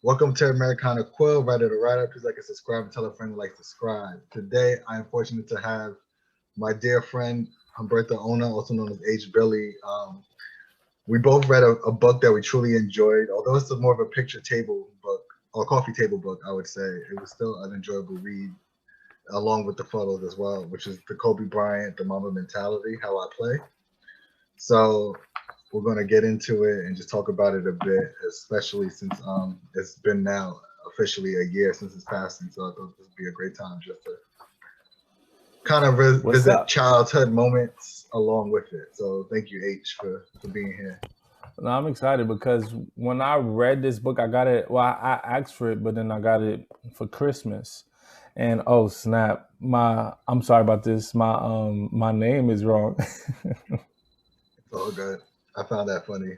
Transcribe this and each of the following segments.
Welcome to Americana Quill, writer to writer. Please like and subscribe and tell a friend to like subscribe. Today, I am fortunate to have my dear friend Humberto Ona, also known as H.Billi. We both read a book that we truly enjoyed, although it's more of a picture table book or coffee table book, I would say. It was still an enjoyable read, along with the photos as well, which is the Kobe Bryant, the Mamba Mentality, How I Play. So we're going to get into it and just talk about it a bit, especially since it's been now officially a year since his passing. So I thought this would be a great time just to kind of revisit childhood moments along with it. So thank you, H, for being here. No, I'm excited because when I read this book, I got it. Well, I asked for it, but then I got it for Christmas. And oh snap! I'm sorry about this. My name is wrong. It's all good. I found that funny.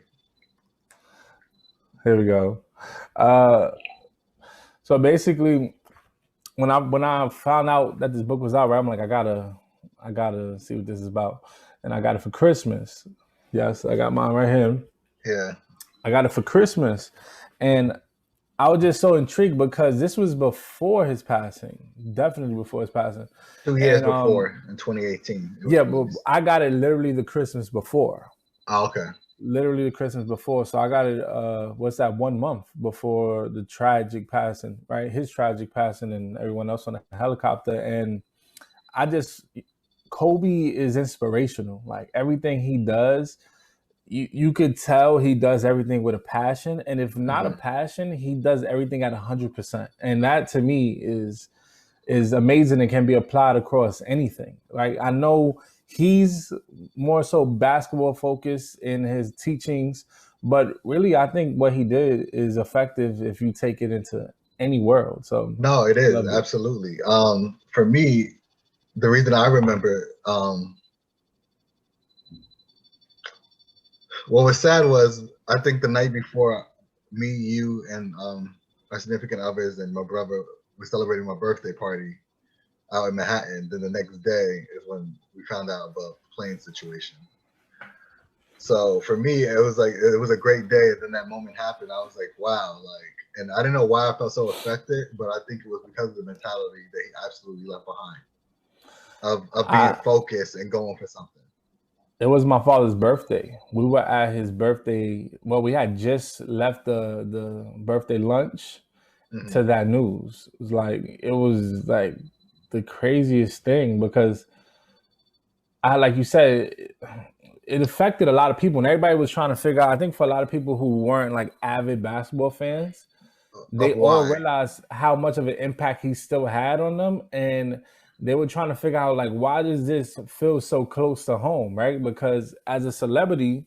Here we go. So basically, when I found out that this book was out, right, I'm like, I gotta see what this is about, and I got it for Christmas. Yes, I got mine right here. Yeah, I got it for Christmas, and I was just so intrigued because this was before his passing, definitely before his passing. 2 years before, in 2018. Yeah, but I got it literally the Christmas before. Oh, okay. Literally the Christmas before. So I got it, 1 month before the tragic passing, right? His tragic passing and everyone else on the helicopter. And Kobe is inspirational. Like everything he does, you could tell he does everything with a passion. And if not a passion, he does everything at 100%. And that to me is amazing and can be applied across anything. Like I know he's more so basketball focused in his teachings, but really I think what he did is effective if you take it into any world. So no, it is absolutely. For me, the reason I remember what was sad was I think the night before, me, you, and my significant others and my brother were celebrating my birthday party out in Manhattan. Then the next day is when we found out about the plane situation. So for me, it was a great day. And then that moment happened. I was like, wow, and I didn't know why I felt so affected, but I think it was because of the mentality that he absolutely left behind of being focused and going for something. It was my father's birthday. We were at his birthday. Well, we had just left the birthday lunch to that news. It was like the craziest thing because like you said, it affected a lot of people and everybody was trying to figure out, I think for a lot of people who weren't like avid basketball fans, they all realized how much of an impact he still had on them. And they were trying to figure out like, why does this feel so close to home, right? Because as a celebrity,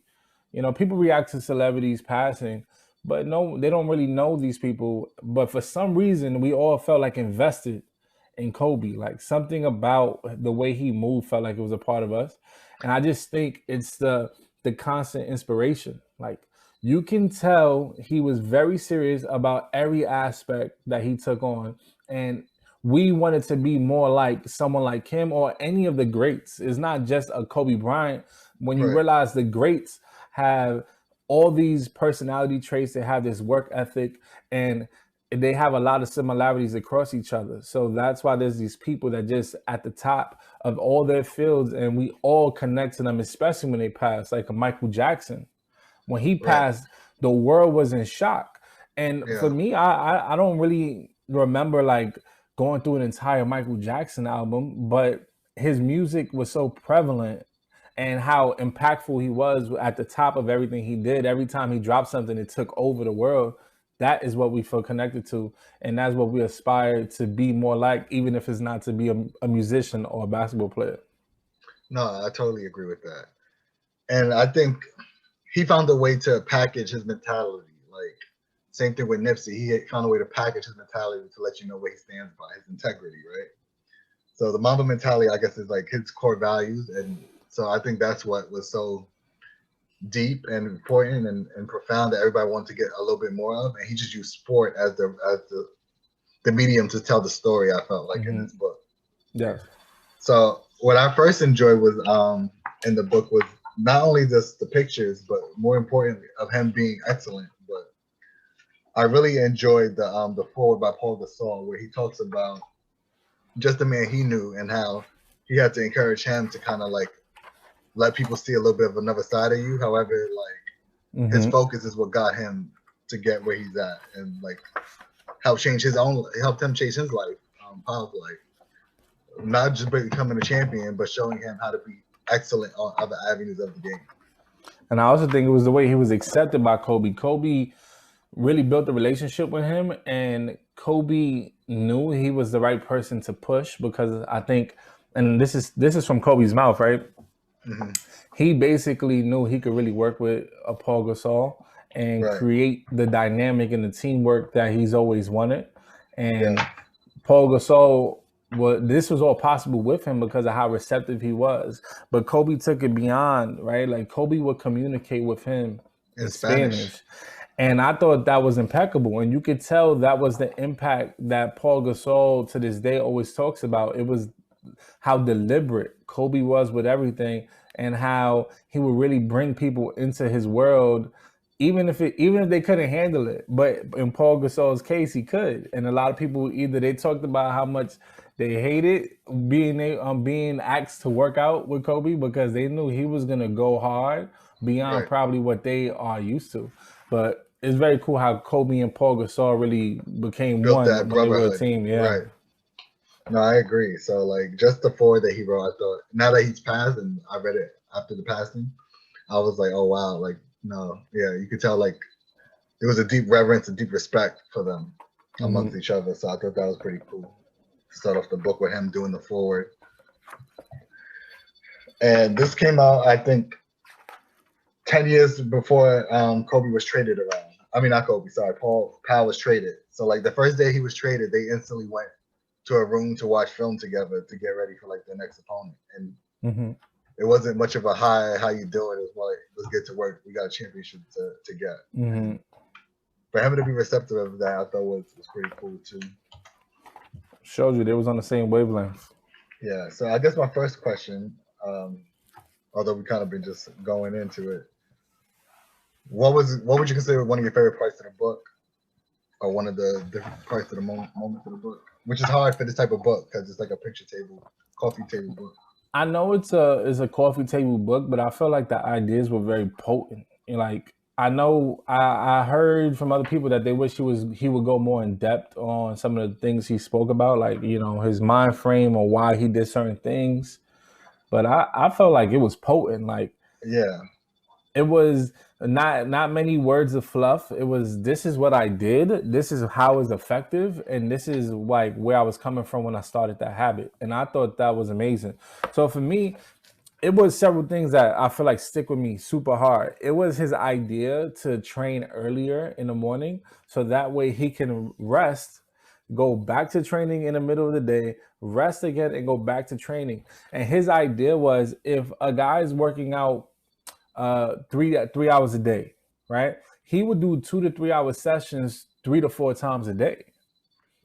people react to celebrities passing, but no, they don't really know these people. But for some reason, we all felt like invested in Kobe. Like something about the way he moved felt like it was a part of us. And I just think it's the constant inspiration. Like you can tell he was very serious about every aspect that he took on. And we wanted to be more like someone like him or any of the greats. It's not just a Kobe Bryant. When you realize the greats have all these personality traits, they have this work ethic, and they have a lot of similarities across each other. So that's why there's these people that just at the top of all their fields, and we all connect to them, especially when they pass, like a Michael Jackson. When he passed, the world was in shock. And for me, I don't really remember like going through an entire Michael Jackson album, but his music was so prevalent and how impactful he was at the top of everything he did. Every time he dropped something, it took over the world. That is what we feel connected to. And that's what we aspire to be more like, even if it's not to be a musician or a basketball player. No, I totally agree with that. And I think he found a way to package his mentality. Like same thing with Nipsey. He found a way to package his mentality to let you know what he stands by, his integrity, right? So the Mamba mentality, I guess, is like his core values. And so I think that's what was so deep and important and profound that everybody wanted to get a little bit more of. And he just used sport as the medium to tell the story, I felt like, in this book. Yeah. So what I first enjoyed was in the book was not only just the pictures, but more importantly of him being excellent. But I really enjoyed the forward by Paul Gasol where he talks about just the man he knew and how he had to encourage him to kind of like let people see a little bit of another side of you. However, like his focus is what got him to get where he's at and like helped him change his life, Paul's life. Not just becoming a champion, but showing him how to be excellent on other avenues of the game. And I also think it was the way he was accepted by Kobe. Kobe really built a relationship with him, and Kobe knew he was the right person to push because I think, and this is from Kobe's mouth, right? Mm-hmm. He basically knew he could really work with Paul Gasol and create the dynamic and the teamwork that he's always wanted. And Paul Gasol, this was all possible with him because of how receptive he was. But Kobe took it beyond, right? Like Kobe would communicate with him in Spanish. And I thought that was impeccable. And you could tell that was the impact that Paul Gasol to this day always talks about. It was how deliberate Kobe was with everything and how he would really bring people into his world, even if they couldn't handle it. But in Paul Gasol's case, he could. And a lot of people, either they talked about how much they hated being asked to work out with Kobe because they knew he was going to go hard beyond probably what they are used to. But it's very cool how Kobe and Paul Gasol really became built one that when they were a team. Yeah. Right. No, I agree. So like just the forward that he wrote, I thought now that he's passed and I read it after the passing, I was like, oh wow, like no, yeah, you could tell like there was a deep reverence and deep respect for them amongst each other. So I thought that was pretty cool to start off the book with him doing the forward. And this came out, I think, 10 years before Kobe was traded around. I mean, not Kobe, sorry, Paul was traded. So like the first day he was traded, they instantly went to a room to watch film together to get ready for like their next opponent. And it wasn't much of a hi, how you doing? It was more like, let's get to work. We got a championship to get. For him to be receptive of that, I thought was pretty cool too. Shows you they was on the same wavelength. Yeah. So I guess my first question, although we kind of been just going into it, what would you consider one of your favorite parts of the book, or one of the different parts of the moments of the book? Which is hard for this type of book because it's like a picture table, coffee table book. I know it's a coffee table book, but I feel like the ideas were very potent. Like I know I heard from other people that they wish he would go more in depth on some of the things he spoke about, like his mind frame or why he did certain things. But I felt like it was potent. Like it was not many words of fluff. It was, this is what I did. This is how it's effective. And this is like where I was coming from when I started that habit. And I thought that was amazing. So for me, it was several things that I feel like stick with me super hard. It was his idea to train earlier in the morning. So that way he can rest, go back to training in the middle of the day, rest again, and go back to training. And his idea was, if a guy is working out 3 hours a day, right? He would do 2 to 3 hour sessions 3 to 4 times a day.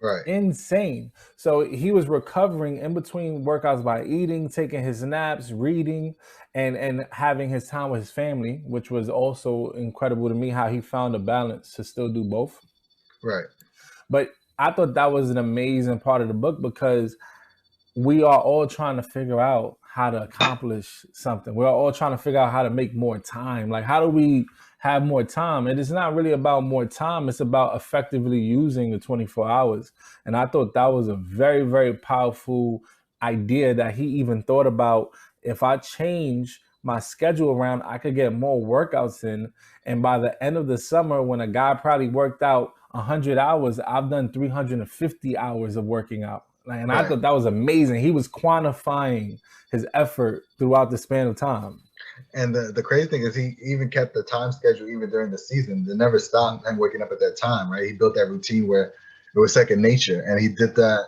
Right. Insane. So he was recovering in between workouts by eating, taking his naps, reading, and having his time with his family, which was also incredible to me how he found a balance to still do both. Right. But I thought that was an amazing part of the book because we are all trying to figure out how to accomplish something. We're all trying to figure out how to make more time. Like, how do we have more time? And it's not really about more time. It's about effectively using the 24 hours. And I thought that was a very, very powerful idea that he even thought about. If I change my schedule around, I could get more workouts in. And by the end of the summer, when a guy probably worked out 100 hours, I've done 350 hours of working out. And I thought that was amazing. He was quantifying his effort throughout the span of time. And the crazy thing is he even kept the time schedule even during the season. It never stopped him waking up at that time, right? He built that routine where it was second nature. And he did that.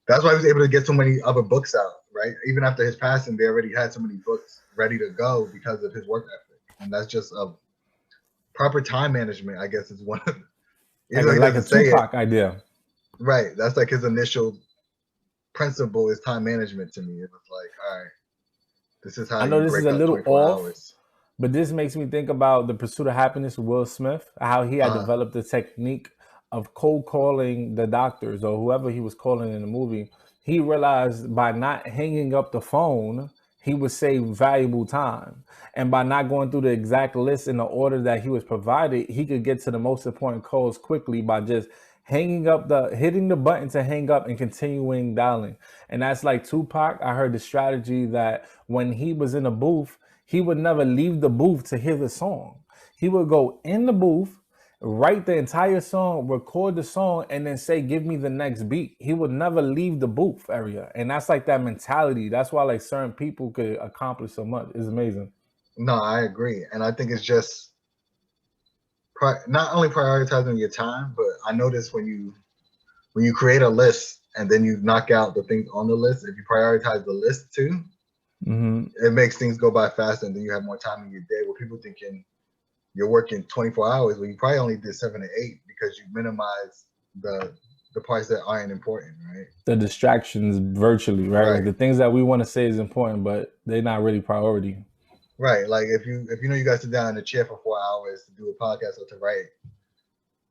That's why he was able to get so many other books out, right? Even after his passing, they already had so many books ready to go because of his work ethic. And that's just a proper time management, I guess, is one of like a Tupac idea. Right. That's like his initial principle is time management to me. It was like, all right, this is how I know you this break is a up little 24 off, hours. But this makes me think about The Pursuit of Happiness with Will Smith, how he had Uh, developed the technique of cold calling the doctors or whoever he was calling in the movie. He realized by not hanging up the phone, he would save valuable time. And by not going through the exact list in the order that he was provided, he could get to the most important calls quickly by just hitting the button to hang up and continuing dialing. And that's like Tupac. I heard the strategy that when he was in a booth, he would never leave the booth to hear the song. He would go in the booth, write the entire song, record the song, and then say, "Give me the next beat." He would never leave the booth area. And that's like that mentality. That's why like certain people could accomplish so much. It's amazing. no, I agree, and I think it's just not only prioritizing your time, but I notice when you create a list and then you knock out the things on the list, if you prioritize the list too, it makes things go by faster, and then you have more time in your day. Where people thinking you're working 24 hours, well, you probably only did 7 to 8 because you minimize the parts that aren't important, right? The distractions virtually, right? Like the things that we want to say is important, but they're not really priority. Right. Like if you know you guys sit down in a chair for 4 hours to do a podcast or to write,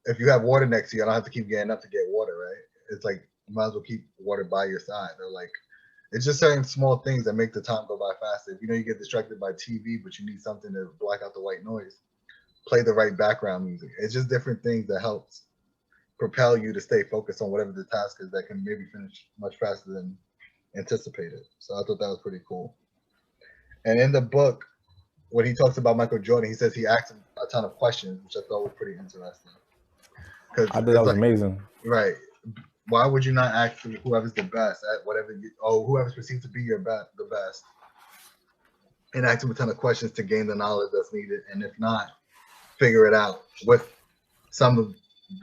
if you have water next to you, I don't have to keep getting up to get water, right? It's like you might as well keep water by your side. Or like it's just certain small things that make the time go by faster. If you know you get distracted by TV, but you need something to block out the white noise, play the right background music. It's just different things that helps propel you to stay focused on whatever the task is that can maybe finish much faster than anticipated. So I thought that was pretty cool. And in the book, when he talks about Michael Jordan, he says he asked him a ton of questions, which I thought was pretty interesting. I thought that was amazing. Right. Why would you not ask whoever's the best at whatever whoever's perceived to be the best, and ask him a ton of questions to gain the knowledge that's needed, and if not, figure it out with some of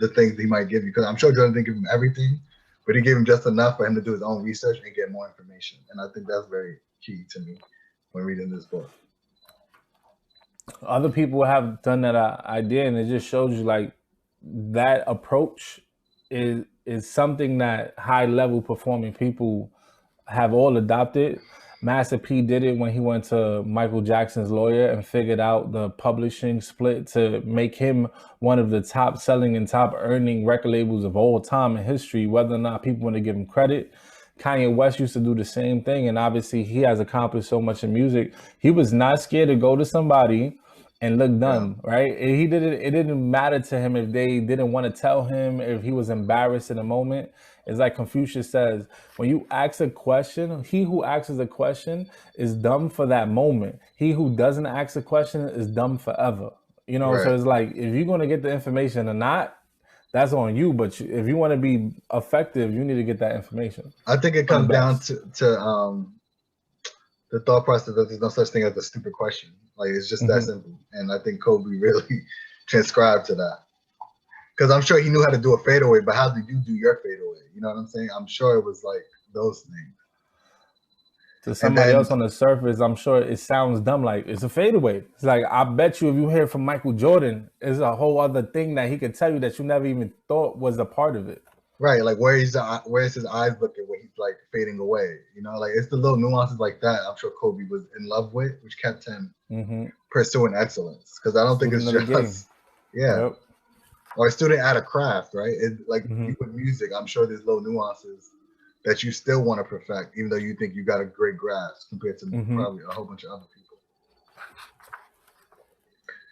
the things he might give you. Because I'm sure Jordan didn't give him everything, but he gave him just enough for him to do his own research and get more information. And I think that's very key to me when reading this book. Other people have done that idea, and it just shows you like that approach is something that high level performing people have all adopted. Master P did it when he went to Michael Jackson's lawyer and figured out the publishing split to make him one of the top selling and top earning record labels of all time in history, whether or not people want to give him credit. Kanye West used to do the same thing, and obviously he has accomplished so much in music. He was not scared to go to somebody and look dumb, right? He did it. It didn't matter to him if they didn't want to tell him, if he was embarrassed in the moment. It's like Confucius says, when you ask a question, he who asks a question is dumb for that moment. He who doesn't ask a question is dumb forever. You know, so it's like, if you're going to get the information or not, that's on you. But if you want to be effective, you need to get that information. I think it comes down to the thought process that there's no such thing as a stupid question. Like it's just that simple. And I think Kobe really transcribed to that. Because I'm sure he knew how to do a fadeaway, but how did you do your fadeaway? You know what I'm saying? I'm sure it was like those things. To somebody else on the surface, I'm sure it sounds dumb, like it's a fadeaway. It's like, I bet you if you hear from Michael Jordan, it's a whole other thing that he could tell you that you never even thought was a part of it. Right, like where's his eyes looking when he's like fading away? You know, like it's the little nuances like that I'm sure Kobe was in love with, which kept him pursuing excellence. Because I don't think it's just or a student at a craft, right? It, like you with music, I'm sure there's little nuances that you still want to perfect, even though you think you got a great grasp compared to probably a whole bunch of other people.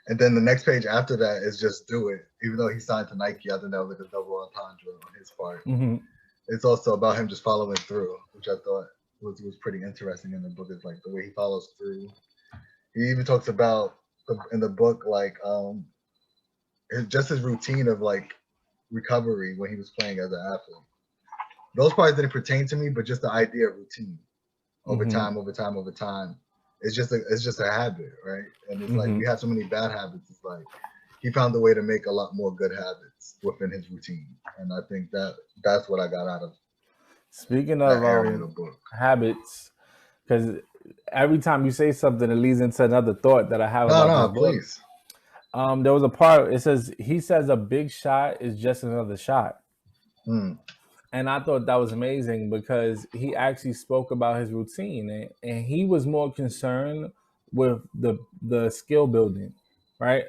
And then the next page after that is just do it. Even though he signed to Nike, I think that was like a double entendre on his part. It's also about him just following through, which I thought was pretty interesting in the book. Is like the way he follows through. He even talks about in the book like his routine of like recovery when he was playing as an athlete. Those parts didn't pertain to me, but just the idea of routine over time. It's just a habit, right? And it's like we have so many bad habits. It's like he found a way to make a lot more good habits within his routine, and I think that's what I got out of. Speaking of habits, because every time you say something, it leads into another thought that I have about this book. Please. There was a part. It says he says a big shot is just another shot. And I thought that was amazing because he actually spoke about his routine, and he was more concerned with the skill building, right?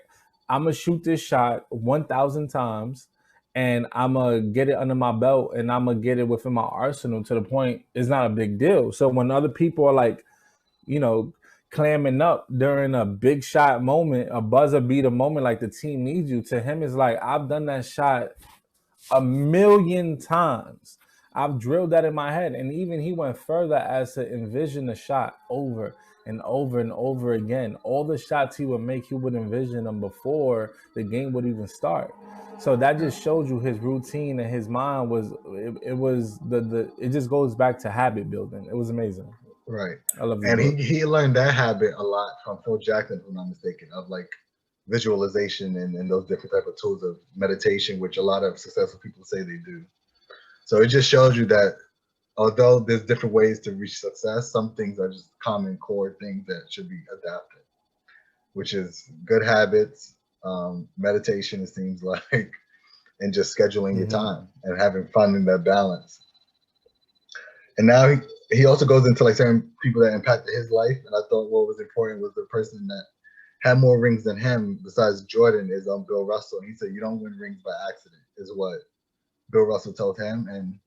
I'm gonna shoot this shot 1,000 times, and I'm gonna get it under my belt, and I'm gonna get it within my arsenal to the point it's not a big deal. So when other people are like, you know, clamming up during a big shot moment, a buzzer beater moment, like the team needs you, to him is like, I've done that shot a million times. I've drilled that in my head. And even he went further as to envision the shot over and over and over again. All the shots he would make, he would envision them before the game would even start. So that just showed you his routine and his mind was it was it just goes back to habit building. It was amazing. Right. I love this And book. he learned that habit a lot from Phil Jackson, if I'm not mistaken, of like visualization and those different type of tools of meditation, which a lot of successful people say they do. So it just shows you that although there's different ways to reach success, some things are just common core things that should be adapted, which is good habits, meditation, it seems like, and just scheduling your time and having fun in that balance. And now he also goes into like certain people that impacted his life. And I thought what was important was the person that had more rings than him besides Jordan is Bill Russell. He said, you don't win rings by accident, is what Bill Russell told him. And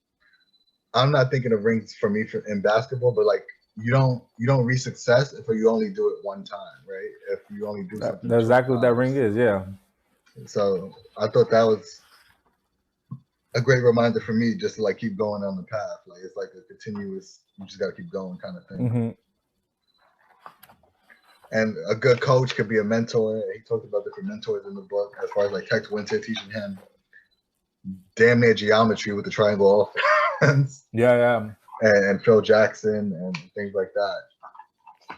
I'm not thinking of rings for me in basketball, but like you don't reach success if you only do it one time, right? If you only do something. That's exactly what that ring is, yeah. So I thought that was a great reminder for me, just to like keep going on the path. Like it's like a continuous, you just got to keep going kind of thing. And a good coach could be a mentor. He talked about different mentors in the book, as far as like Tex Winter teaching him damn near geometry with the triangle offense. Yeah. And Phil Jackson and things like that.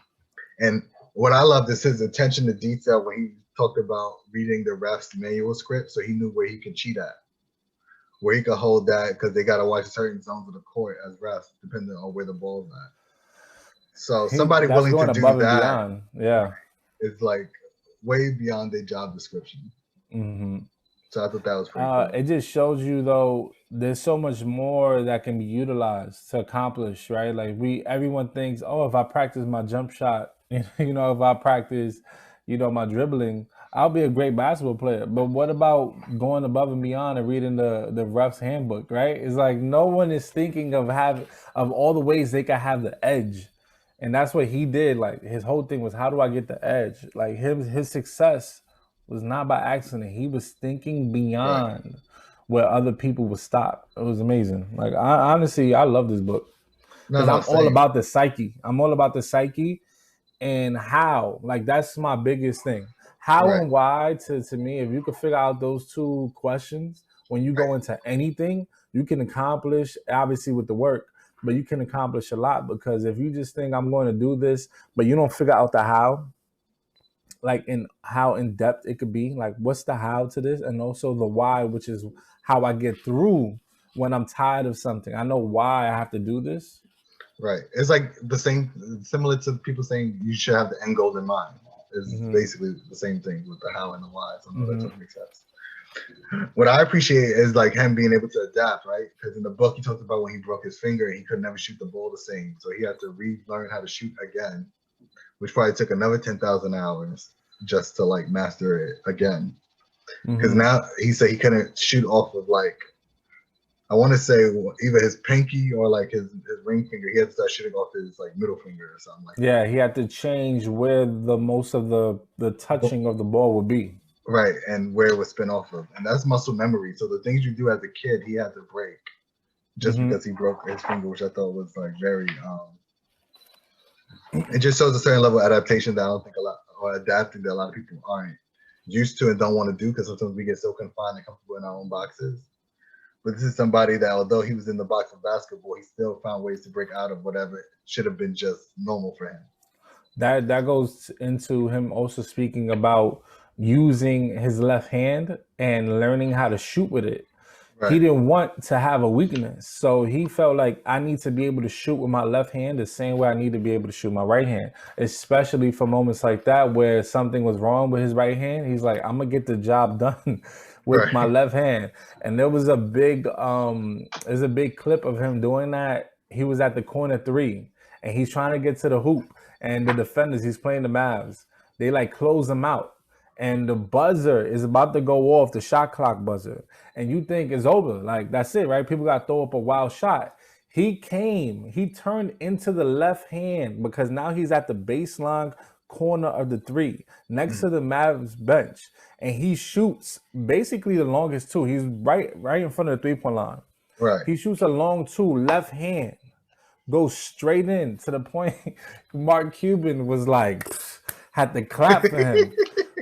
And what I loved is his attention to detail when he talked about reading the ref's manual script, so he knew where he could cheat at, where he could hold that, because they got to watch certain zones of the court as refs, depending on where the ball's at. So somebody willing to do that, beyond. Yeah, is like way beyond their job description. So I thought that was pretty cool. It just shows you though, there's so much more that can be utilized to accomplish, right? Like everyone thinks, oh, if I practice my jump shot, you know, if I practice, you know, my dribbling, I'll be a great basketball player. But what about going above and beyond and reading the ref's handbook, right? It's like no one is thinking of all the ways they can have the edge. And that's what he did. Like his whole thing was, how do I get the edge? Like his success was not by accident. He was thinking beyond where other people would stop. It was amazing. Like honestly, I love this book because I'm all about the psyche. I'm all about the psyche and how. Like that's my biggest thing. How and why to me, if you could figure out those two questions, when you go into anything, you can accomplish, obviously with the work, but you can accomplish a lot. Because if you just think I'm going to do this, but you don't figure out the how, like in how in depth it could be, like what's the how to this, and also the why, which is how I get through when I'm tired of something. I know why I have to do this. Right. It's like the same, similar to people saying you should have the end goal in mind. It's basically the same thing with the how and the why. So no, that doesn't make sense. What I appreciate is like him being able to adapt, right? Because in the book he talked about when he broke his finger and he could never shoot the ball the same, so he had to relearn how to shoot again, which probably took another 10,000 hours just to like master it again. Because now he said he couldn't shoot off of like, I want to say either his pinky or like his ring finger. He had to start shooting off his like middle finger or something like that. Yeah, he had to change where the most of the touching of the ball would be. Right, and where it would spin off of. And that's muscle memory. So the things you do as a kid, he had to break just because he broke his finger, which I thought was like very, it just shows a certain level of adaptation that I don't think or adapting that a lot of people aren't used to and don't want to do, because sometimes we get so confined and comfortable in our own boxes. But this is somebody that, although he was in the box of basketball, he still found ways to break out of whatever should have been just normal for him. That goes into him also speaking about using his left hand and learning how to shoot with it. He didn't want to have a weakness. So he felt like, I need to be able to shoot with my left hand the same way I need to be able to shoot my right hand, especially for moments like that where something was wrong with his right hand. He's like, I'm going to get the job done with my left hand. And there was a big clip of him doing that. He was at the corner three and he's trying to get to the hoop and the defenders, he's playing the Mavs. They like close him out. And the buzzer is about to go off, the shot clock buzzer. And you think it's over. Like, that's it, right? People got to throw up a wild shot. He turned into the left hand because now he's at the baseline corner of the three next to the Mavs bench. And he shoots basically the longest two. He's right in front of the 3-point line. Right. He shoots a long two, left hand, goes straight in to the point Mark Cuban was like, had to clap for him.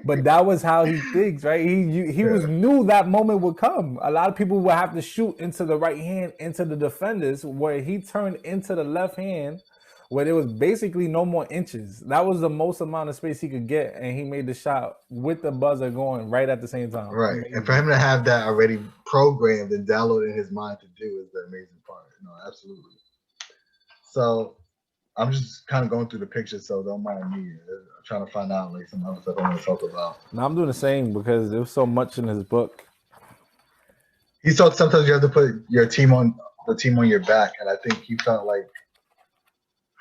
But that was how he thinks, right? He was knew that moment would come. A lot of people would have to shoot into the right hand, into the defenders, where he turned into the left hand, where there was basically no more inches. That was the most amount of space he could get, and he made the shot with the buzzer going right at the same time. Right. Amazing. And for him to have that already programmed and downloaded in his mind to do is the amazing part. No, absolutely. So I'm just kind of going through the pictures, so don't mind me. I'm trying to find out like some other stuff I want to talk about. No, I'm doing the same because there was so much in his book. He thought sometimes you have to put your team on your back, and I think he felt like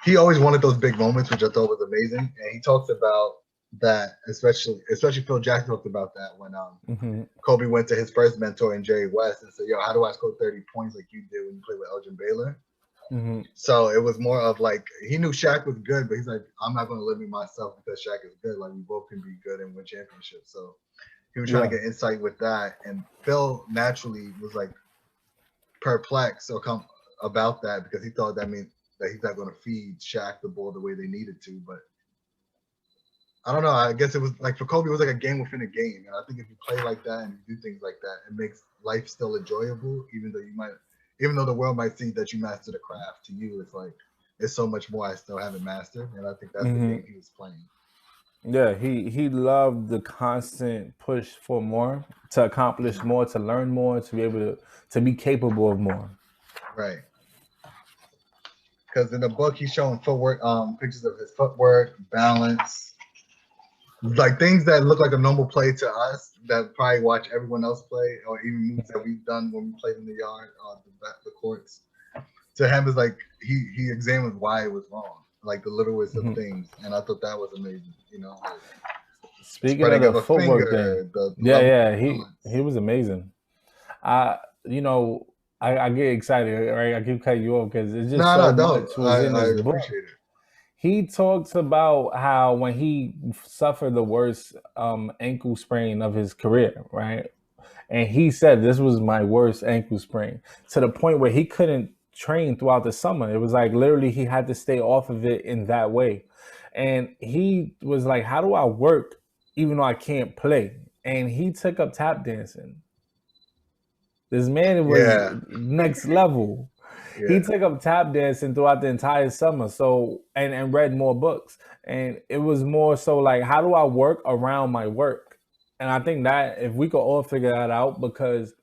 he always wanted those big moments, which I thought was amazing. And he talks about that, especially Phil Jackson talked about that when Kobe went to his first mentor in Jerry West and said, "Yo, how do I score 30 points like you did when you played with Elgin Baylor?" So it was more of like he knew Shaq was good, but he's like, I'm not going to limit myself because Shaq is good. Like we both can be good and win championships. So he was trying to get insight with that, and Phil naturally was like perplexed about that because he thought that meant that he's not going to feed Shaq the ball the way they needed to. But I don't know. I guess it was like for Kobe, it was like a game within a game, and I think if you play like that and you do things like that, it makes life still enjoyable, even though the world might see that you master the craft. To you, it's like it's so much more I still haven't mastered, and I think that's the game he was playing. Yeah, he loved the constant push for more, to accomplish more, to learn more, to be able to be capable of more. Right. Because in the book he's showing footwork, pictures of his footwork, balance, like things that look like a normal play to us that probably watch everyone else play, or even moves that we've done when we played in the yard, the courts. To him, is like he examined why it was wrong, like the littlest of things, and I thought that was amazing. You know, like speaking of the footwork thing, he was amazing. I get excited, right? I keep cutting you off because it's just much was in this book. Appreciate it. He talks about how when he suffered the worst ankle sprain of his career, right? And he said, this was my worst ankle sprain, to the point where he couldn't train throughout the summer. It was like literally he had to stay off of it in that way. And he was like, how do I work even though I can't play? And he took up tap dancing. This man was next level. Yeah. He took up tap dancing throughout the entire summer. So and read more books. And it was more so like, how do I work around my work? And I think that if we could all figure that out, because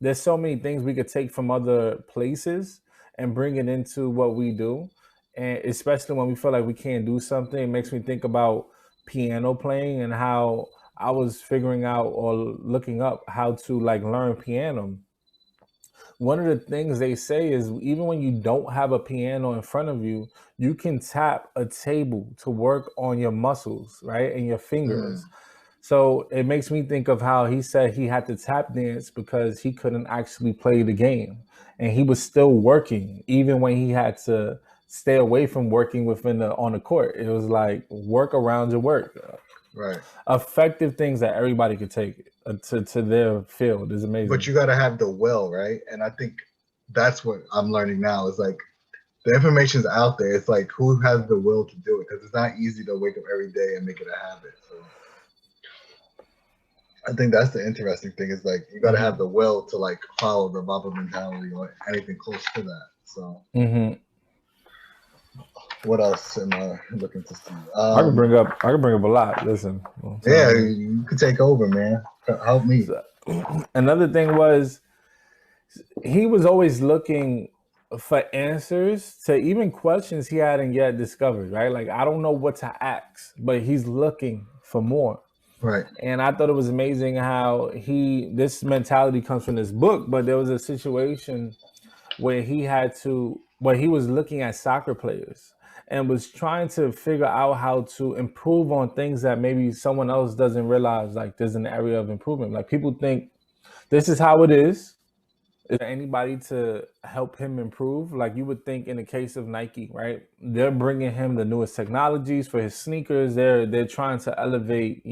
there's so many things we could take from other places and bring it into what we do. And especially when we feel like we can't do something, it makes me think about piano playing and how I was figuring out or looking up how to like learn piano. One of the things they say is even when you don't have a piano in front of you, you can tap a table to work on your muscles, right? And your fingers. So it makes me think of how he said he had to tap dance because he couldn't actually play the game. And he was still working, even when he had to stay away from working on the court. It was like work around your work. Right. Effective things that everybody could take to their field is amazing. But you got to have the will, right? And I think that's what I'm learning now is like the information's out there. It's like who has the will to do it? Because it's not easy to wake up every day and make it a habit. So I think that's the interesting thing is like you got to have the will to like follow the Mamba mentality or anything close to that. So what else am I looking to see? I can bring up a lot. Listen. Yeah, you can take over, man. Help me. Another thing was he was always looking for answers to even questions he hadn't yet discovered, right? Like, I don't know what to ask, but he's looking for more. Right. And I thought it was amazing how this mentality comes from this book, but there was a situation where he was looking at soccer players and was trying to figure out how to improve on things that maybe someone else doesn't realize, like there's an area of improvement. Like people think this is how it is. Is there anybody to help him improve? Like you would think in the case of Nike, right? They're bringing him the newest technologies for his sneakers. They're trying to elevate,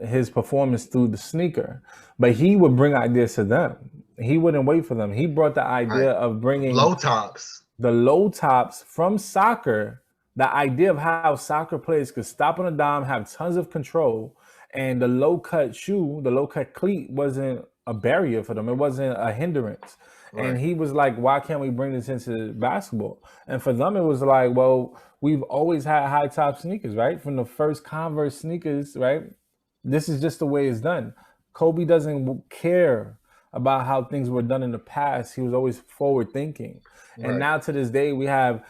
his performance through the sneaker. But he would bring ideas to them. He wouldn't wait for them. He brought the idea of bringing the low tops from soccer. The idea of how soccer players could stop on a dime, have tons of control, and the low cut shoe, the low cut cleat wasn't a barrier for them. It wasn't a hindrance. Right. And he was like, why can't we bring this into basketball? And for them, it was like, well, we've always had high top sneakers, right? From the first Converse sneakers, right? This is just the way it's done. Kobe doesn't care about how things were done in the past. He was always forward thinking. Right. And now to this day, we have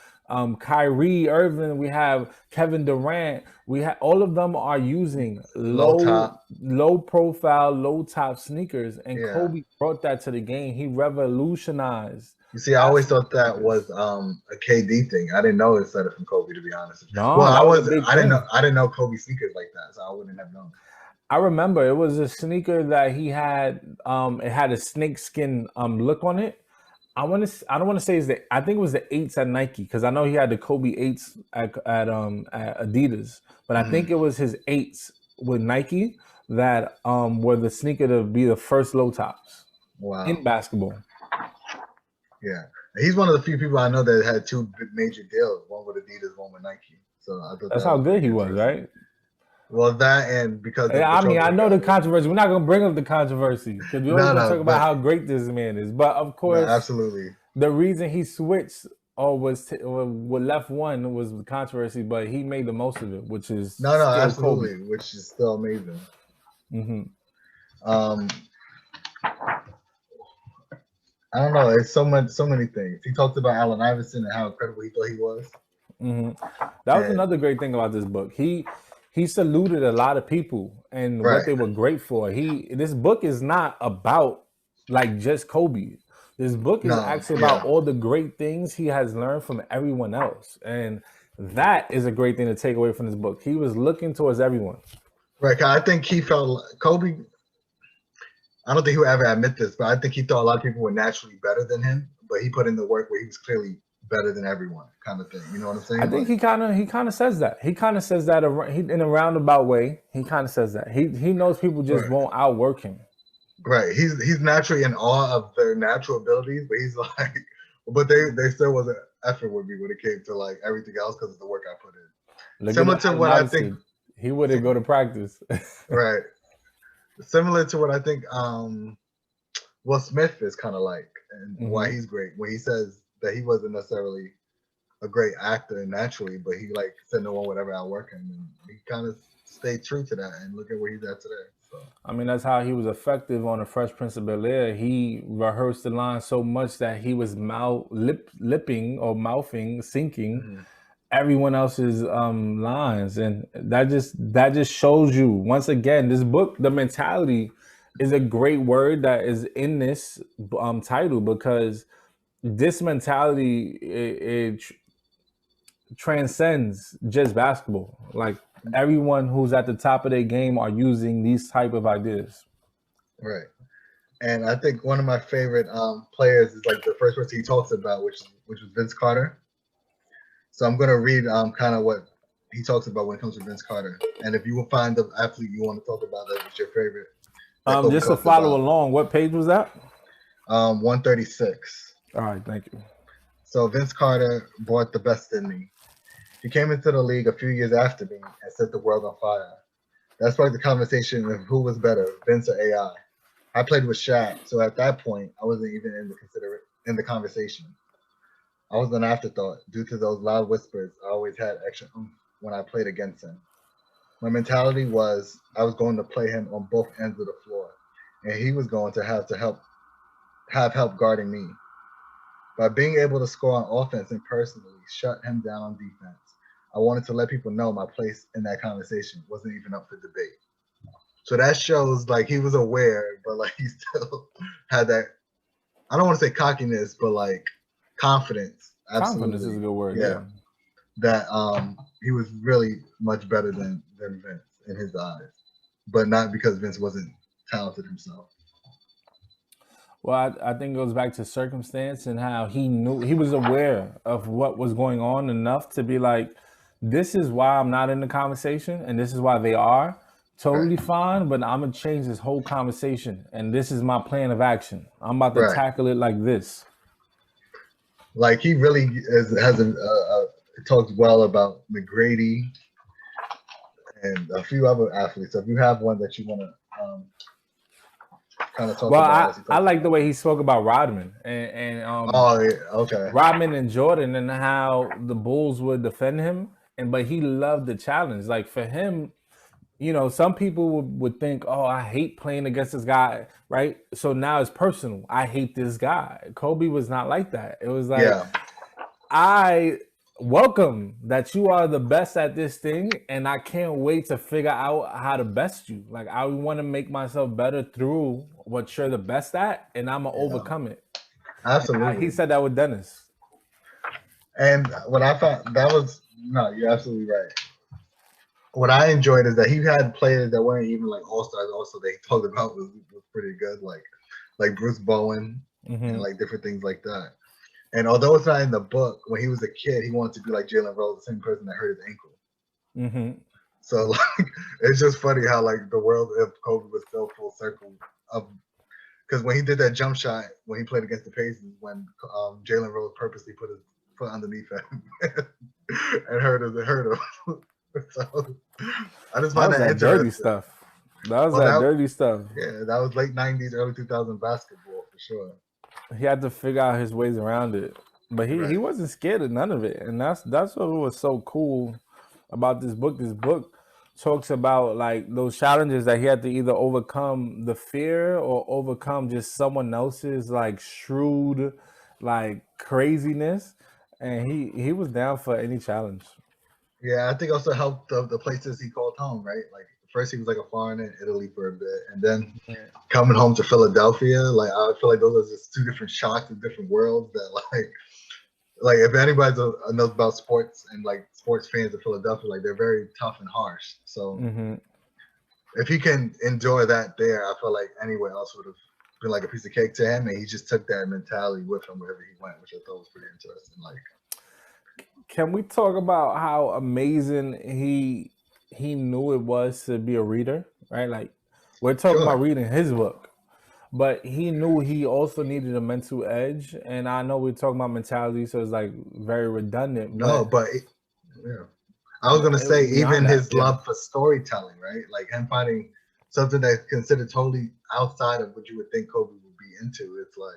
Kyrie Irving, we have Kevin Durant, we have all of them are using low profile, low top sneakers, and Kobe brought that to the game. He revolutionized. You see, I always thought that was a KD thing. I didn't know it started from Kobe, to be honest. No, well, I didn't know Kobe sneakers like that, so I wouldn't have known. I remember it was a sneaker that he had. It had a snakeskin look on it. I don't want to say I think it was the 8s at Nike, because I know he had the Kobe 8s at Adidas, but I think it was his 8s with Nike that were the sneaker to be the first low tops in basketball. Yeah, he's one of the few people I know that had two major deals, one with Adidas, one with Nike. So I thought that's how good he was, right? Well, that and because I know the controversy. We're not going to bring up the controversy because we're going to talk about how great this man is. But of course, absolutely, the reason he switched or left one was the controversy, but he made the most of it, which is absolutely, Kobe. which is still amazing. Mm-hmm. I don't know. It's so many things. He talked about Allen Iverson and how incredible he thought he was. Mm-hmm. That was another great thing about this book. He saluted a lot of people and what they were great for. This book is not about like just Kobe. This book is actually about all the great things he has learned from everyone else. And that is a great thing to take away from this book. He was looking towards everyone. Right. I think he felt Kobe, I don't think he would ever admit this, but I think he thought a lot of people were naturally better than him, but he put in the work where he was clearly better than everyone, kind of thing. You know what I'm saying? I think he kind of says that. He kind of says that in a roundabout way. He kind of says that. He knows people just won't outwork him. Right. He's naturally in awe of their natural abilities, but he's like, but they still was an effort with me when it came to like everything else because of the work I put in. Similar to what I think he wouldn't go to practice. Right. Similar to what I think Will Smith is kind of like, and why he's great. When he says that he wasn't necessarily a great actor naturally, but he like said no one would ever outwork him, and he kind of stayed true to that. And look at where he's at today. So I mean, that's how he was effective on the Fresh Prince of Bel-Air. He rehearsed the line so much that he was lipping or mouthing, syncing everyone else's lines, and that just shows you once again this book. The mentality is a great word that is in this title, because this mentality it transcends just basketball. Like everyone who's at the top of their game are using these type of ideas. Right. And I think one of my favorite players is like the first person he talks about, which was Vince Carter. So I'm going to read kind of what he talks about when it comes to Vince Carter. And if you will find the athlete you want to talk about that was your favorite. Just to follow along, what page was that? 136. All right, thank you. So Vince Carter brought the best in me. He came into the league a few years after me and set the world on fire. That sparked the conversation of who was better, Vince or AI. I played with Shaq, so at that point, I wasn't even in the conversation. I was an afterthought. Due to those loud whispers, I always had extra oomph when I played against him. My mentality was I was going to play him on both ends of the floor, and he was going to have help guarding me. By being able to score on offense and personally shut him down on defense, I wanted to let people know my place in that conversation wasn't even up for debate. So that shows like he was aware, but like he still had that, I don't want to say cockiness, but like confidence. Absolutely. Confidence is a good word. Yeah. that he was really much better than Vince in his eyes, but not because Vince wasn't talented himself. Well, I think it goes back to circumstance and how he knew he was aware of what was going on enough to be like, this is why I'm not in the conversation, and this is why they are totally Right. fine. But I'm gonna change this whole conversation, and this is my plan of action. I'm about to Right. tackle it like this. Like he really has talks well about McGrady and a few other athletes. So if you have one that you want to kind of talk Well, about, as he I talks like the about. way he spoke about Rodman and Oh, yeah, okay. Rodman and Jordan and how the Bulls would defend him, but he loved the challenge. Like for him, you know, some people would think, oh, I hate playing against this guy, right? So now it's personal. I hate this guy. Kobe was not like that. It was like, Yeah. I welcome that you are the best at this thing, and I can't wait to figure out how to best you. Like I want to make myself better through what you're the best at, and I'm gonna Yeah. overcome it. He Absolutely. said that with Dennis. And what I found that was no, you're absolutely right. What I enjoyed is that he had players that weren't even like all stars. Also, they talked about was pretty good, like Bruce Bowen and like different things like that. And although it's not in the book, when he was a kid, he wanted to be like Jalen Rose, the same person that hurt his ankle. Mm-hmm. So like, it's just funny how like the world of Kobe was still full circle of because when he did that jump shot when he played against the Pacers, when Jalen Rose purposely put his foot underneath him and hurt him. So I just find that Dirty interesting. stuff. That was dirty stuff. Yeah, that was late '90s, early 2000 basketball for sure. He had to figure out his ways around it, but he Right. wasn't scared of none of it, and that's what was so cool about this book. This book talks about like those challenges that he had to either overcome the fear or overcome just someone else's like shrewd like craziness, and he was down for any challenge. Yeah, I think also helped the places he called home, right? Like first he was like a foreigner in Italy for a bit, and then coming home to Philadelphia, like I feel like those are just two different shocks and different worlds that like if anybody knows about sports and like sports fans of Philadelphia, like they're very tough and harsh. So if he can enjoy that there, I feel like anywhere else would have been like a piece of cake to him, and he just took that mentality with him wherever he went, which I thought was pretty interesting. Like, can we talk about how amazing he knew it was to be a reader, right? Like we're talking about reading his book, but he knew he also needed a mental edge. And I know we're talking about mentality, so it's like very redundant. No, but yeah, I was gonna say even his love for storytelling, right? Like him finding something that's considered totally outside of what you would think Kobe would be into. It's like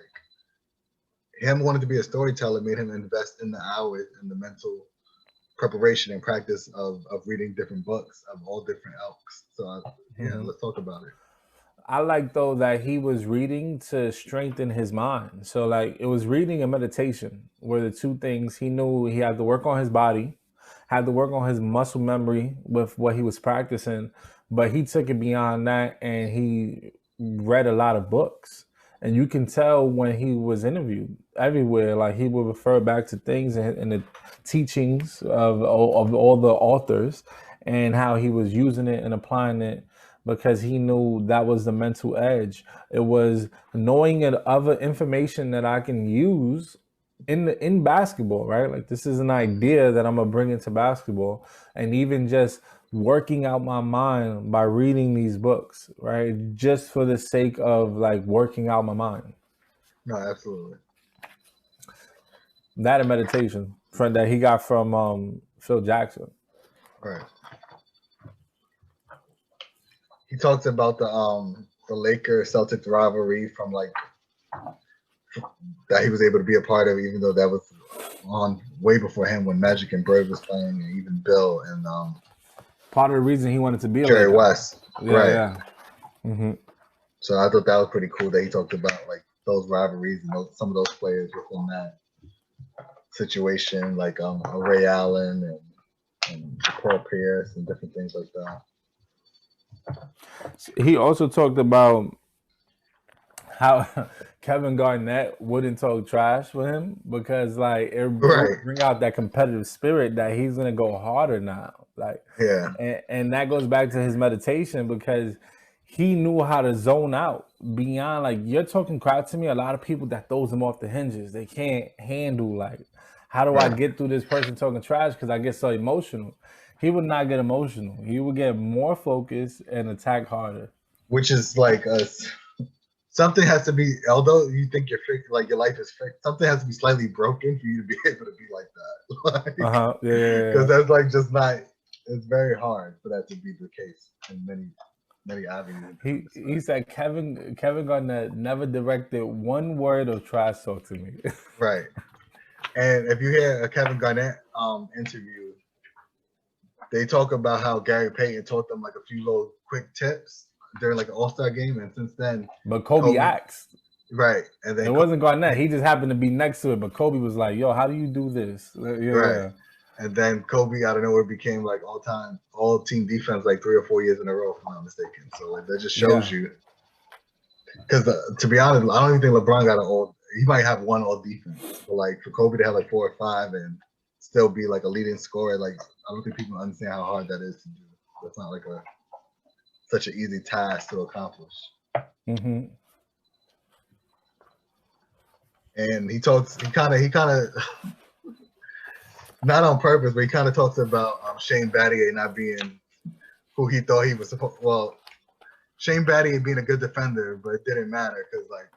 him wanting to be a storyteller made him invest in the hours and the mental preparation and practice of reading different books of all different ilks. So yeah, let's talk about it. I like though that he was reading to strengthen his mind. So like it was reading and meditation were the two things he knew he had to work on his body, had to work on his muscle memory with what he was practicing, but he took it beyond that and he read a lot of books. And you can tell when he was interviewed everywhere, like he would refer back to things in the teachings of all the authors and how he was using it and applying it because he knew that was the mental edge. It was knowing other information that I can use in basketball, right? Like this is an idea that I'm gonna bring into basketball, and even just working out my mind by reading these books, right? Just for the sake of like working out my mind. No, absolutely. That and meditation from that he got from Phil Jackson. Right. He talks about the Lakers Celtics rivalry from like that he was able to be a part of, even though that was on way before him when Magic and Bird was playing, and even Bill and part of the reason he wanted to be a Jerry Laker. West. Yeah, right. Yeah. Mm-hmm. So I thought that was pretty cool that he talked about like those rivalries and some of those players within that situation, like Ray Allen and Paul Pierce and different things like that. He also talked about how Kevin Garnett wouldn't talk trash with him because like it Right. would bring out that competitive spirit that he's gonna go harder now. Like, Yeah. and that goes back to his meditation because he knew how to zone out beyond like you're talking crap to me. A lot of people that throws them off the hinges. They can't handle like how do I Right. get through this person talking trash because I get so emotional. He would not get emotional. He would get more focused and attack harder. Which is like something has to be, although you think you're fixed, like your life is fixed, something has to be slightly broken for you to be able to be like that. Uh-huh. Because Yeah. that's like just not, it's very hard for that to be the case in many avenues. He said Kevin Garnett never directed one word of trash talk to me. Right. And if you hear a Kevin Garnett interview, they talk about how Gary Payton taught them like a few little quick tips during like an All-Star game, and since then, But Kobe asked. right, and then It wasn't Garnett. He just happened to be next to it. But Kobe was like, "Yo, how do you do this?" Yeah. right, and then Kobe out of nowhere became like all team defense like 3 or 4 years in a row, if I'm not mistaken. So like that just shows you. Because to be honest, I don't even think LeBron got an all. He might have one all defense, but like for Kobe to have like 4 or 5 and still be like a leading scorer, like I don't think people understand how hard that is to do. That's not like such an easy task to accomplish. Mm-hmm. And he kind of, not on purpose, but he kind of talks about Shane Battier not being who he thought he was supposed. Well, Shane Battier being a good defender, but it didn't matter because like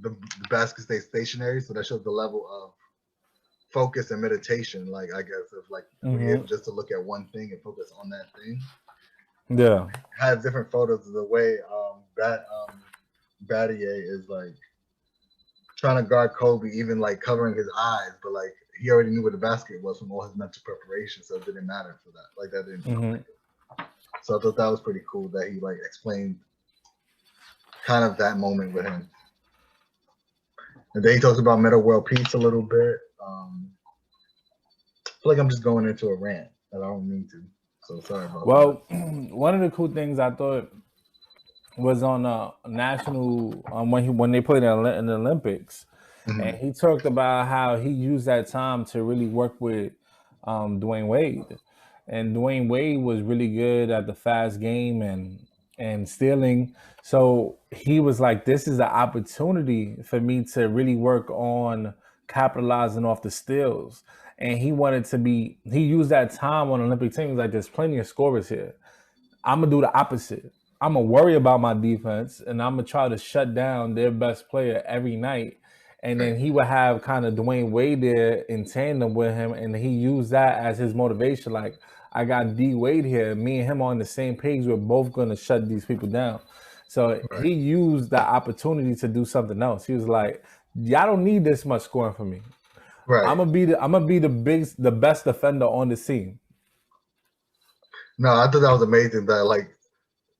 the basket stayed stationary, so that shows the level of focus and meditation. Like I guess of like when you're able just to look at one thing and focus on that thing. Yeah, has different photos of the way Battier is like trying to guard Kobe, even like covering his eyes, but like he already knew where the basket was from all his mental preparation, so it didn't matter for that. Like that didn't feel like it. So I thought that was pretty cool that he like explained kind of that moment with him. And then he talks about Meta World Peace a little bit. I feel like I'm just going into a rant that I don't mean to. So sorry about that. Well, one of the cool things I thought was on national when they played in the Olympics, and he talked about how he used that time to really work with Dwayne Wade, and Dwayne Wade was really good at the fast game and stealing. So he was like, "This is an opportunity for me to really work on capitalizing off the steals." And he wanted to be. He used that time on Olympic teams like, "There's plenty of scorers here. I'm gonna do the opposite. I'm gonna worry about my defense, and I'm gonna try to shut down their best player every night." And then he would have kind of Dwayne Wade there in tandem with him, and he used that as his motivation. Like, I got D Wade here. Me and him on the same page. We're both gonna shut these people down. So he used the opportunity to do something else. He was like, "Y'all don't need this much scoring from me. Right. I'm gonna be the best defender on the team." No, I thought that was amazing. That like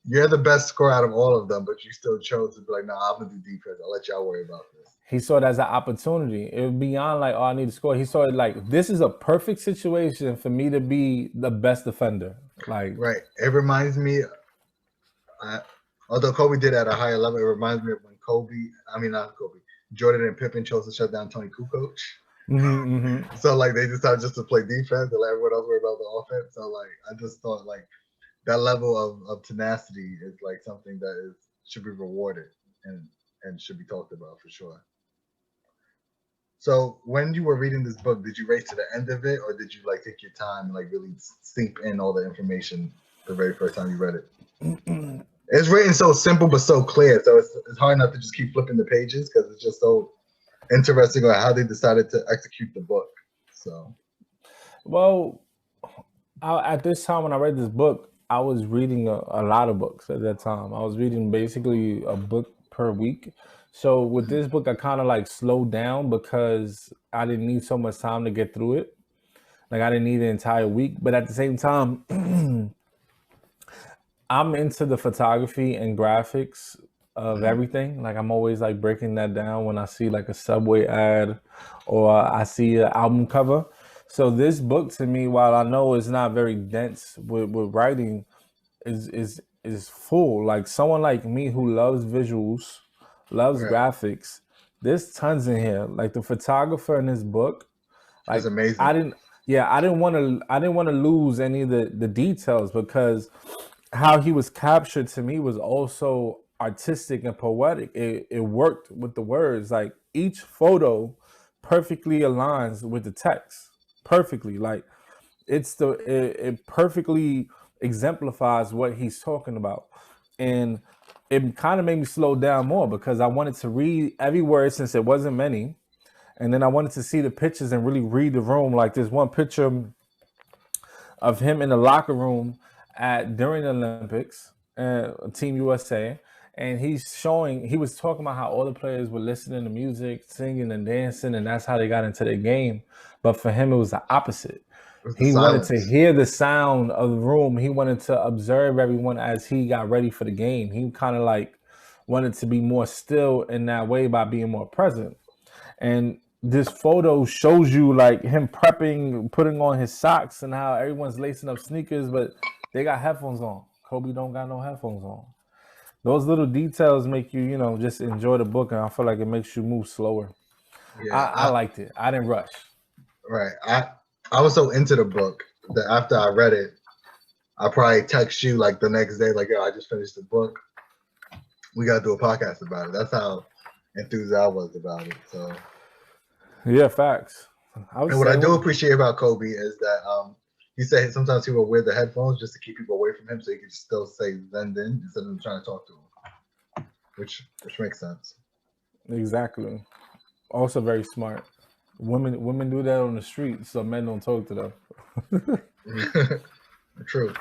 you're the best scorer out of all of them, but you still chose to be like, "No, I'm gonna do defense. I'll let y'all worry about this." He saw it as an opportunity. It was beyond like, "Oh, I need to score." He saw it like, "This is a perfect situation for me to be the best defender." Like, right. It reminds me, although Kobe did at a higher level, it reminds me of when not Kobe, Jordan and Pippen chose to shut down Tony Kukoc. So like they decided just to play defense and let everyone else worry about the offense. So like I just thought like that level of tenacity is like something that should be rewarded and should be talked about for sure. So when you were reading this book, did you race to the end of it, or did you like take your time and like really seep in all the information the very first time you read it? It's written so simple but so clear, so it's hard enough to just keep flipping the pages because it's just so interesting on how they decided to execute the book. So, well, at this time when I read this book, I was reading a lot of books at that time. I was reading basically a book per week. So with this book, I kind of like slowed down because I didn't need so much time to get through it. Like I didn't need the entire week, but at the same time, I'm into the photography and graphics of everything. Like I'm always like breaking that down when I see like a Subway ad or I see an album cover. So this book to me, while I know it's not very dense with writing, is full. Like someone like me who loves visuals, loves Right. graphics. There's tons in here. Like the photographer in this book, It's like amazing. I didn't want to lose any of the details, because how he was captured to me was also artistic and poetic. It worked with the words. Like each photo perfectly aligns with the text. Perfectly. Like it perfectly exemplifies what he's talking about. And it kind of made me slow down more, because I wanted to read every word since it wasn't many. And then I wanted to see the pictures and really read the room. Like there's one picture of him in the locker room at during the Olympics, Team USA, and he was talking about how all the players were listening to music, singing and dancing, and that's how they got into the game. But for him, it was the opposite. It's the He wanted to silence. hear the sound of the room. He wanted to observe everyone as he got ready for the game. He kind of like wanted to be more still in that way by being more present. And this photo shows you like him prepping, putting on his socks, and how everyone's lacing up sneakers, but they got headphones on. Kobe don't got no headphones on. Those little details make you, just enjoy the book, and I feel like it makes you move slower. Yeah, I liked it. I didn't rush. right. I was so into the book that after I read it, I probably text you like the next day, like, yo, I just finished the book. We gotta do a podcast about it. That's how enthused I was about it. So, Yeah, facts. I would and what say I it do was. appreciate about Kobe is that he said sometimes he will wear the headphones just to keep people away from him, so he can still say Zen in instead of trying to talk to him, which makes sense. Exactly. Also very smart. Women do that on the street, so men don't talk to them. True.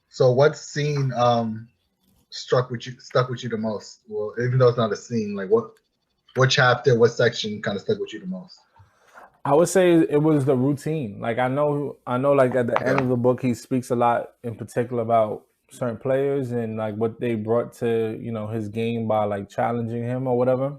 So, what scene stuck with you the most? Well, even though it's not a scene, like what chapter, what section kind of stuck with you the most? I would say it was the routine. Like I know like at the end Okay. of the book he speaks a lot in particular about certain players and like what they brought to, his game by like challenging him or whatever.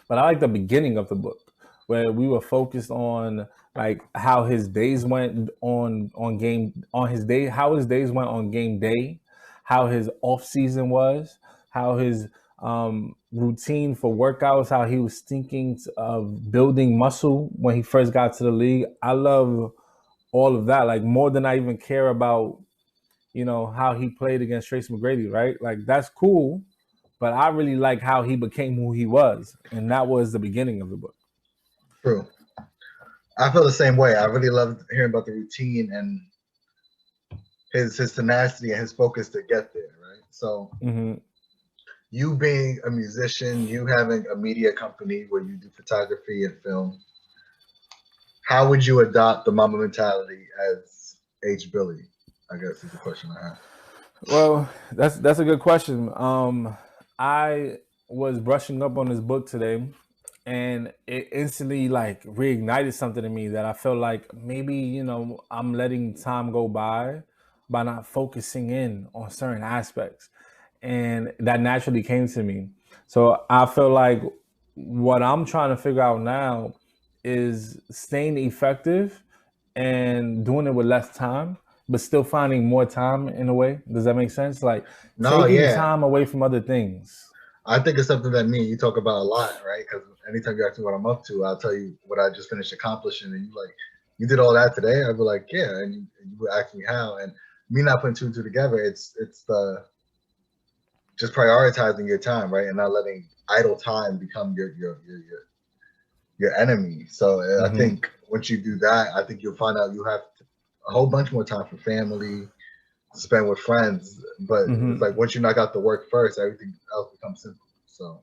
But I like the beginning of the book where we were focused on like how his days went on game on his day, how his days went on game day, how his off season was, how his routine for workouts, how he was thinking of building muscle when he first got to the league. I love all of that, like more than I even care about, how he played against Tracy McGrady, right? Like that's cool, but I really like how he became who he was, and that was the beginning of the book. True. I feel the same way. I really love hearing about the routine and his tenacity and his focus to get there, right? So Mm-hmm. you being a musician, you having a media company where you do photography and film, how would you adopt the Mamba mentality as H.Billi? I guess is the question I have. Well, that's a good question. I was brushing up on this book today, and it instantly like reignited something in me that I felt like maybe I'm letting time go by not focusing in on certain aspects, and that naturally came to me. So I feel like what I'm trying to figure out now is staying effective and doing it with less time, but still finding more time in a way. Does that make sense? Like No, taking yeah. time away from other things. I think it's something that me and you talk about a lot, right? Because anytime you ask me what I'm up to, I'll tell you what I just finished accomplishing, and you like, you did all that today. I'd be like, yeah, and you would ask me how, and me not putting two and two together. It's the just prioritizing your time, right, and not letting idle time become your enemy. So I Mm-hmm. think once you do that, I think you'll find out you have a whole bunch more time for family, to spend with friends. But it's Mm-hmm. like once you knock out the work first, everything else becomes simple. So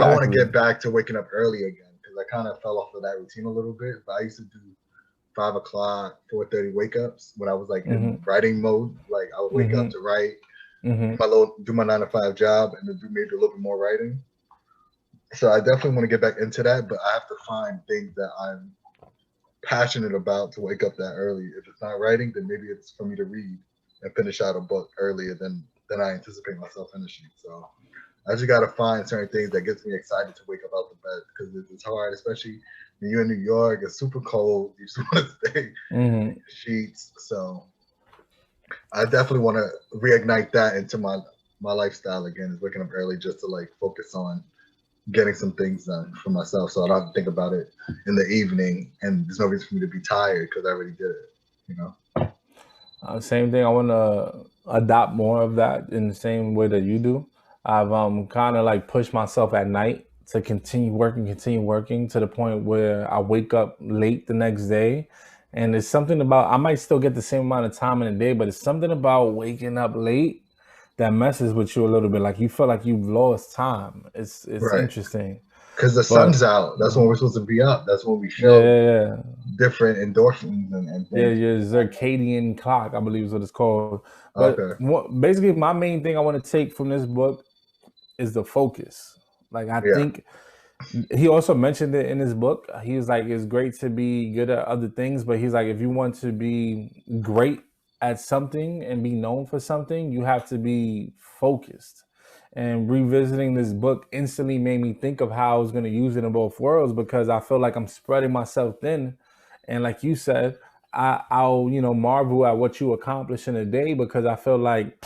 I want to Exactly. get back to waking up early again because I kind of fell off of that routine a little bit. But I used to do 5 o'clock, 4:30 wake ups when I was like in Mm-hmm. writing mode. Like I would wake up Mm-hmm. to write, Mm-hmm. do my 9 to 5 job, and then do maybe a little bit more writing. So I definitely want to get back into that, but I have to find things that I'm passionate about to wake up that early. If it's not writing, then maybe it's for me to read and finish out a book earlier than I anticipate myself finishing. So I just got to find certain things that gets me excited to wake up out the bed because it's hard, especially when you're in New York. It's super cold. You just want to stay in Mm-hmm. your sheets. So I definitely want to reignite that into my my lifestyle again is waking up early just to like focus on getting some things done for myself, so I don't have to think about it in the evening, and there's no reason for me to be tired because I already did it. You know. Same thing. I want to adopt more of that in the same way that you do. I've kind of like pushed myself at night to continue working to the point where I wake up late the next day. And it's something about, I might still get the same amount of time in a day, but it's something about waking up late that messes with you a little bit. Like you feel like you've lost time. It's Right. interesting. Because the But sun's out. That's when we're supposed to be up. That's when we yeah, feel yeah, yeah. different endorphins and Yeah, things. your circadian clock, I believe is what it's called. But Okay. basically, my main thing I want to take from this book is the focus. Like, I Yeah. think he also mentioned it in his book. He was like, it's great to be good at other things, but he's like, if you want to be great at something and be known for something, you have to be focused. And revisiting this book instantly made me think of how I was going to use it in both worlds, because I feel like I'm spreading myself thin. And like you said, I'll marvel at what you accomplish in a day, because I feel like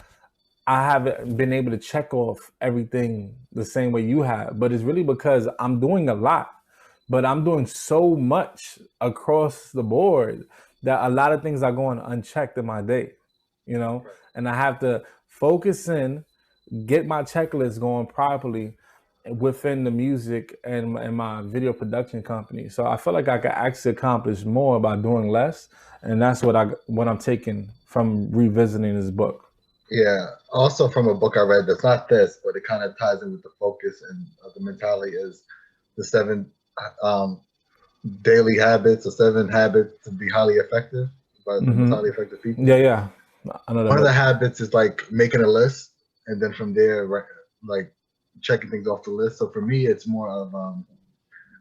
I haven't been able to check off everything the same way you have. But it's really because I'm doing a lot, but I'm doing so much across the board that a lot of things are going unchecked in my day, and I have to focus in, get my checklist going properly within the music and my video production company. So I feel like I could actually accomplish more by doing less. And that's what I'm taking from revisiting this book. Yeah. Also, from a book I read that's not this, but it kind of ties in with the focus and the mentality is the seven um, daily habits or seven habits to be highly effective by the most highly effective Yeah, people. yeah. I know the One of the book. habits is like making a list, and then from there, like checking things off the list. So for me, it's more of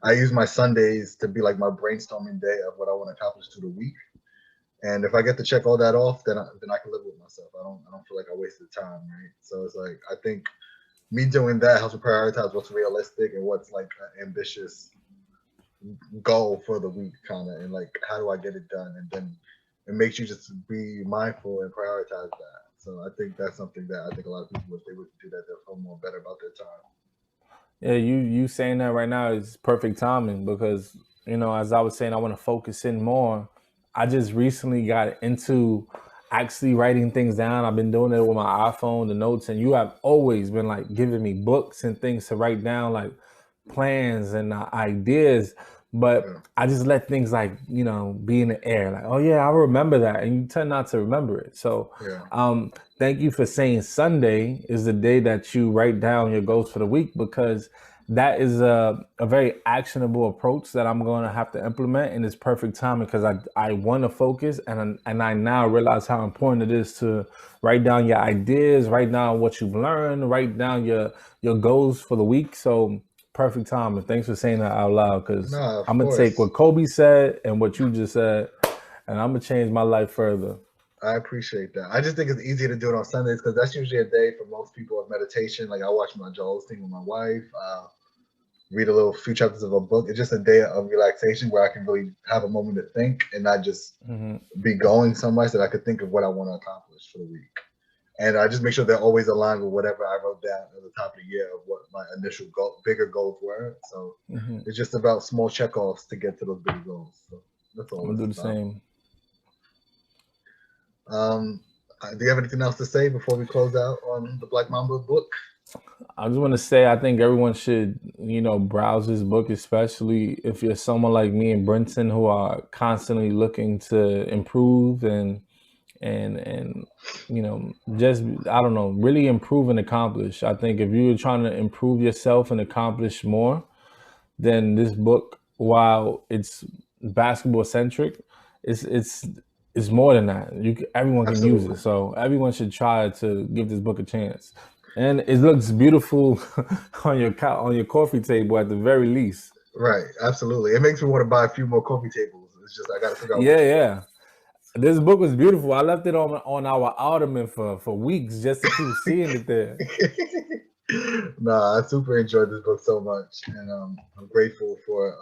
I use my Sundays to be like my brainstorming day of what I want to accomplish through the week. And if I get to check all that off, then I can live with myself. I don't feel like I wasted time, right? So it's like I think me doing that helps me prioritize what's realistic and what's like an ambitious goal for the week, kind of, and like how do I get it done, and then it makes you just be mindful and prioritize that. So I think that's something that I think a lot of people, if they would do that, they'll feel more better about their time. Yeah, you saying that right now is perfect timing, because as I was saying, I want to focus in more. I just recently got into actually writing things down. I've been doing it with my iPhone, the notes, and you have always been like giving me books and things to write down, like plans and ideas. But Yeah, I just let things like be in the air, like, oh yeah, I remember that, and you tend not to remember it. So yeah, thank you for saying Sunday is the day that you write down your goals for the week, because that is a very actionable approach that I'm going to have to implement, and it's perfect timing because I want to focus, and I now realize how important it is to write down your ideas, write down what you've learned, write down your goals for the week. So perfect timing. Thanks for saying that out loud, because no, of I'm gonna take course. what Kobe said and what you just said, and I'm gonna change my life further. I appreciate that. I just think it's easier to do it on Sundays because that's usually a day for most people of meditation. Like I watch my Joel thing with my wife. Read a little few chapters of a book. It's just a day of relaxation where I can really have a moment to think and not just Hmm. be going somewhere, so that I could think of what I want to accomplish for the week. And I just make sure they're always aligned with whatever I wrote down at the top of the year of what my initial goal, bigger goals were. So Hmm. it's just about small checkoffs to get to those bigger goals. So that's I'm all gonna it's do the about. same. Um, do you have anything else to say before we close out on the Black Mamba book? I just want to say I think everyone should, browse this book, especially if you're someone like me and Brinton who are constantly looking to improve and just, I don't know, really improve and accomplish. I think if you're trying to improve yourself and accomplish more, then this book, while it's basketball centric, it's it's more than that. Everyone can use it, Absolutely. so everyone should try to give this book a chance. And it looks beautiful on your coffee table at the very least. Right. Absolutely. It makes me want to buy a few more coffee tables. It's just I got to figure out Yeah, which one. yeah. This book was beautiful. I left it on our ottoman for weeks just to keep seeing it there. Nah, I super enjoyed this book so much, and I'm grateful for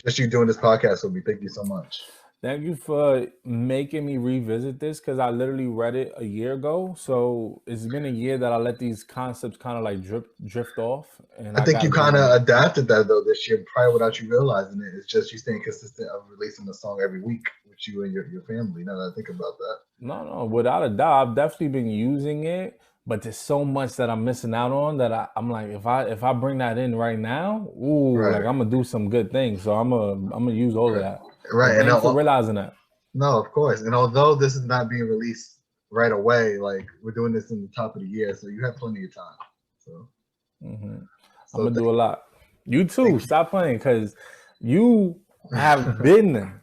just you doing this podcast with me. Thank you so much. Thank you for making me revisit this because I literally read it a year ago. So it's been a year that I let these concepts kind of like drift off, and I I think got you to kind really. of adapted that though this year, probably without you realizing it. It's just you staying consistent of releasing a song every week with you and your family. Now that I think about that. No, without a doubt, I've definitely been using it, but there's so much that I'm missing out on that I'm like, if I bring that in right now, ooh, like Right, I'm gonna do some good things. So I'm gonna use all of right, that. right. But And thanks for realizing that. no, of course. And although this is not being released right away, like we're doing this in the top of the year, so you have plenty of time. So, hmm I'm so gonna do a lot. You too. thank you. Stop playing because you have been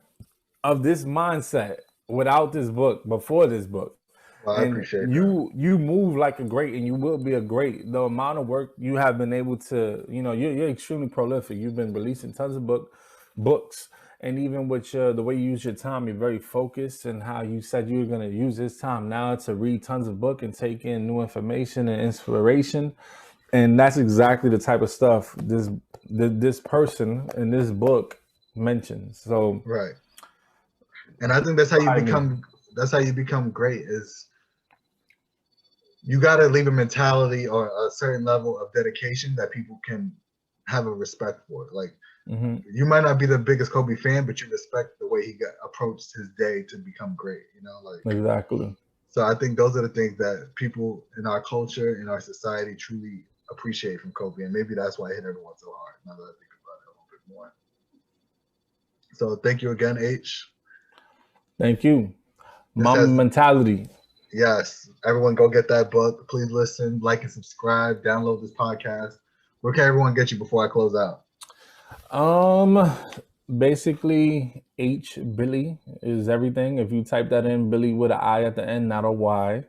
of this mindset without this book, before this book. Well, I And appreciate that. you move like a great, and you will be a great. The amount of work you have been able to, you're extremely prolific. You've been releasing tons of books, and even with the way you use your time, you're very focused. And how you said you were going to use this time now to read tons of book and take in new information and inspiration. And that's exactly the type of stuff this person in this book mentions. So, Right. And I think inspired me. that's how you become great is you got to leave a mentality or a certain level of dedication that people can have a respect for. Like Mm-hmm. you might not be the biggest Kobe fan, but you respect the way he got approached his day to become great. Like Exactly. so. I think those are the things that people in our culture, in our society, truly appreciate from Kobe, and maybe that's why it hit everyone so hard. Now that I think about it a little bit more. So thank you again, H. Thank you. This Mamba has Mentality. Yes, everyone go get that book. Please listen, like and subscribe, download this podcast. Where can everyone get you before I close out? Um, Basically, H.Billi is everything. If you type that in, Billy with an I at the end, not a Y,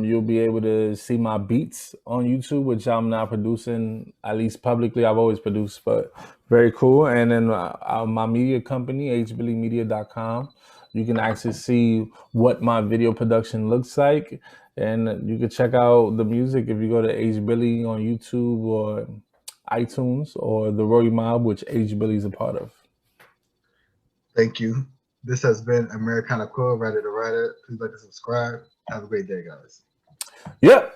you'll be able to see my beats on YouTube, which I'm not producing, at least publicly. I've always produced, but very cool. And then my media company, hbillimedia.com. You can actually see what my video production looks like. And you can check out the music if you go to H.Billi on YouTube or iTunes or the Rory Mob, which H.Billi is a part of. Thank you. This has been Americana Quill, writer to writer. Please like and subscribe. Have a great day, guys. Yep.